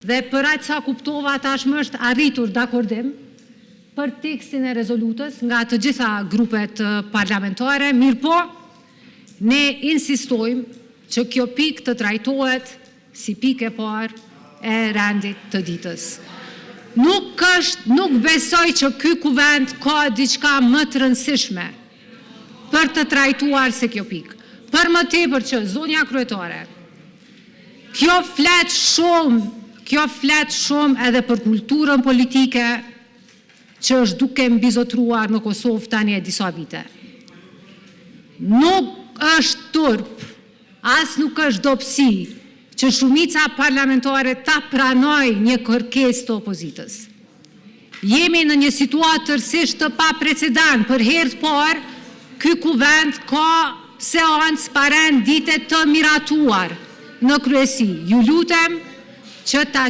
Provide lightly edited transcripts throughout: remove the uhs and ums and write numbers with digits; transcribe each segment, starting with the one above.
Dhe për aq sa kuptova tashmë është arritur dakordim për tekstin e rezolutës nga të gjitha grupet parlamentare, mirëpo ne insistojmë që kjo pikë të trajtohet si pikë e parë e rendit të ditës. Nuk besoj që ky kuvent ka diçka më të rëndësishme për të trajtuar se kjo pikë. Për më tepër që zonja kryetare, kjo flet shumë edhe për kulturën politike që është duke mbizotruar në Kosovë tani e disa vite. Nuk është turp, as nuk është dobësi që shumica parlamentare ta pranoj një kërkesë të opozitës. Jemi në një situatë tërësisht të paprecedent. Për herë të parë, ky kuvent ka seancë parendite të miratuar në kryesi. Ju lutem që ta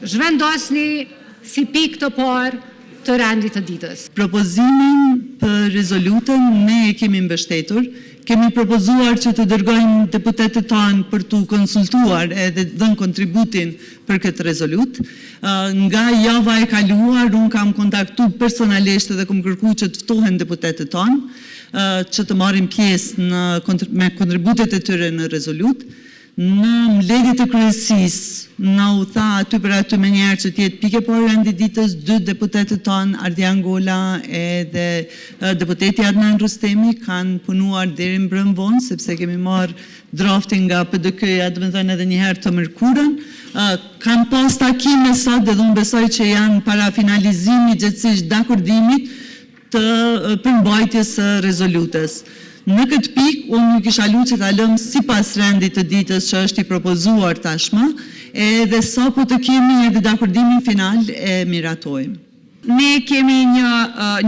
zhvendosni si pikë të parë të rendit të ditës. Propozimin për rezolutën ne e kemi mbështetur. Kemi propozuar që të dërgojmë deputetët tanë për të konsultuar edhe dhënë kontributin për këtë rezolut. Nga java e kaluar, unë kam kontaktu personalisht dhe kam kërku që të ftohen deputetët tanë që të marrin pjesë me kontributet e tyre në rezolut. Në mbledhjet e kryesisë na u tha aty për aty me njerë që tjetë pike por rendi ditës 2 deputetët tonë, Ardian Gola edhe deputeti Adnan Rustemi kanë punuar deri mbrëm vonë, sepse kemi marrë draftin nga PDK-ja, do të thënë edhe një herë të mërkurën. Kanë pas takime sot dhe unë besoj që janë para finalizimit gjithësisht dakordimit të përmbajtjes së rezolutës. Në këtë pikë, unë nuk isha lutë që ta lëmë si pas rendit të ditës që është i propozuar tashmë, edhe sa po të kemi edhe dakordimin final e miratojmë. Ne kemi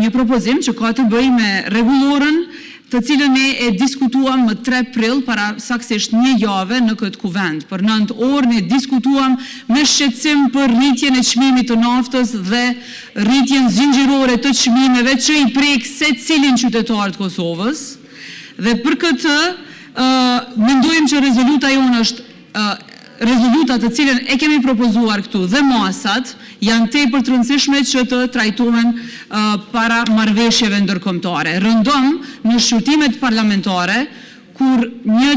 një propozim që ka të bëjë me rregullorën, të cilën ne e diskutuam më 3 prill para saktësisht një jave në këtë kuvent. Për 9 orë ne diskutuam me shqetësim për rritjen e çmimit të naftës dhe rritjen zinxhirore të çmimeve që i prek secilin qytetar të Kosovës. Dhe për këtë mendojmë që rezoluta jonë është rezoluta të cilën e kemi propozuar këtu dhe masat janë tepër të rëndësishme që të trajtohen para marrëveshjeve ndërkombëtare. Rëndom në shqyrtimet parlamentare kur një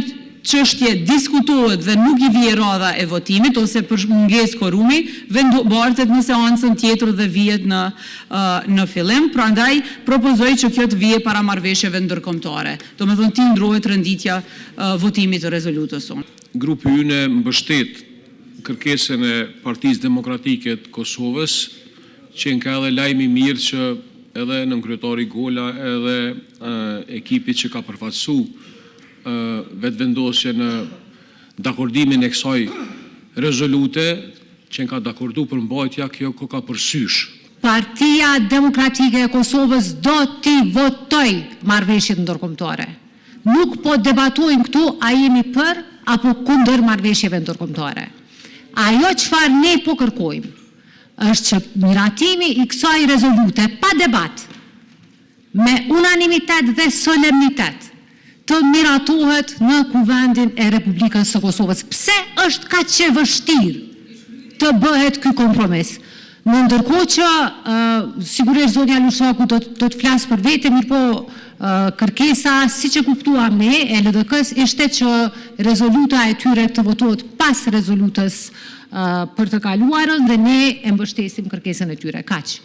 çështje diskutohet dhe nuk i vije radha e votimit ose për mungesë kvorumi, vendoset në seancën tjetër dhe vihet në fillim. Prandaj propozoj që kjo të vije para marrëveshjeve ndërkombëtare. Domethënë ti ndrohet renditja votimit të rezolutës sonë. Grupi ynë mbështet kërkesën e Partisë Demokratike të Kosovës, që ka edhe lajmi mirë që edhe nënkryetari Gola edhe ekipi që ka përfaqësu vetëvendosje në dakordimin e kësaj rezolute që ka dakordu për mbajtja, kjo ka përsysh. Partia Demokratike e Kosovës do t'i votoj marrëveshjet ndërkombëtare. Nuk po debatojmë këtu a jemi për apo kundër marrëveshjeve ndërkombëtare. Ajo çfarë ne po kërkojmë është që miratimi i kësaj rezolute pa debat, me unanimitet dhe solemnitet, të miratohet në kuvendin e Republikës së Kosovës. Pse është kaq e vështirë të bëhet ky kompromis? Në ndërkohë që sigurisht zonja Lushaku do të flasë për vete, mirëpo kërkesa, siç e kuptuam ne, e LDK-s ishte që rezoluta e tyre të votohet pas rezolutës për të kaluarën dhe ne e mbështesim kërkesën e tyre. Kaq.